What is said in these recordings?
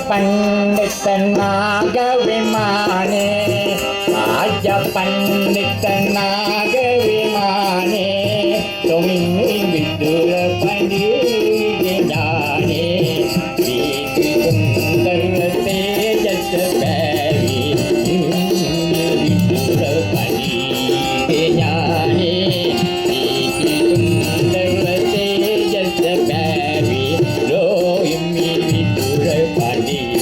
पंडित नाग विमाने आज पंडित नाग विमाने तुम्हें विदुर पंडित जाने बीत सुंदर तेजस पैरी विदुर पंडित जाने बीत सुंदर तेजस पैरी रोहिमी विदुर पंडित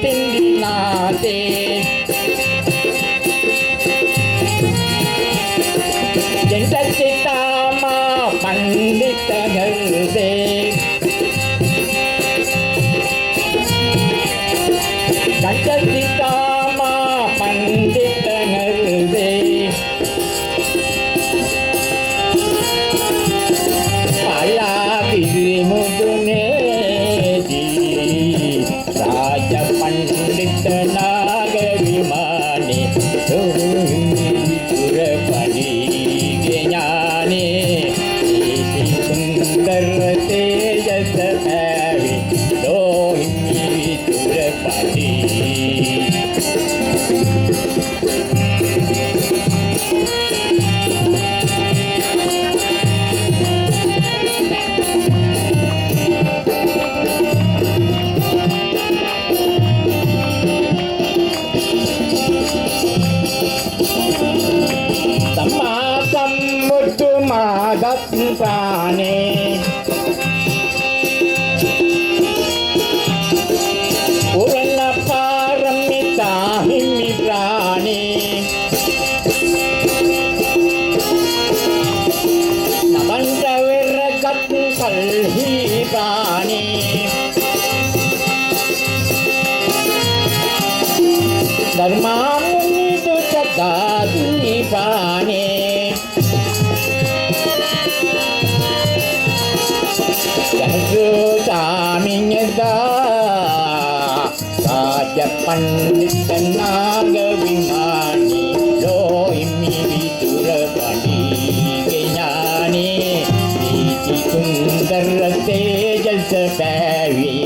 संतिंदिनाते जंतसितामा पंडित हृदे जंतसितामा पंडित हृदे पाला विमुदुने राज पंडित नाग विमाने विदुर पंडित ज्ञाने सुंदर तेजस पैरी रोहिणी विदुर पंडित प्राणे पूर्ण पारमिता हिमि प्राणे नमंत विरगत कल्हि प्राणे धर्मामुनि दुचदादि प्राणे सामिन्यदा राज पंडित नाग विमानी रोहिमी विदुर पंडित ज्ञानी सुंदर तेजस पैरी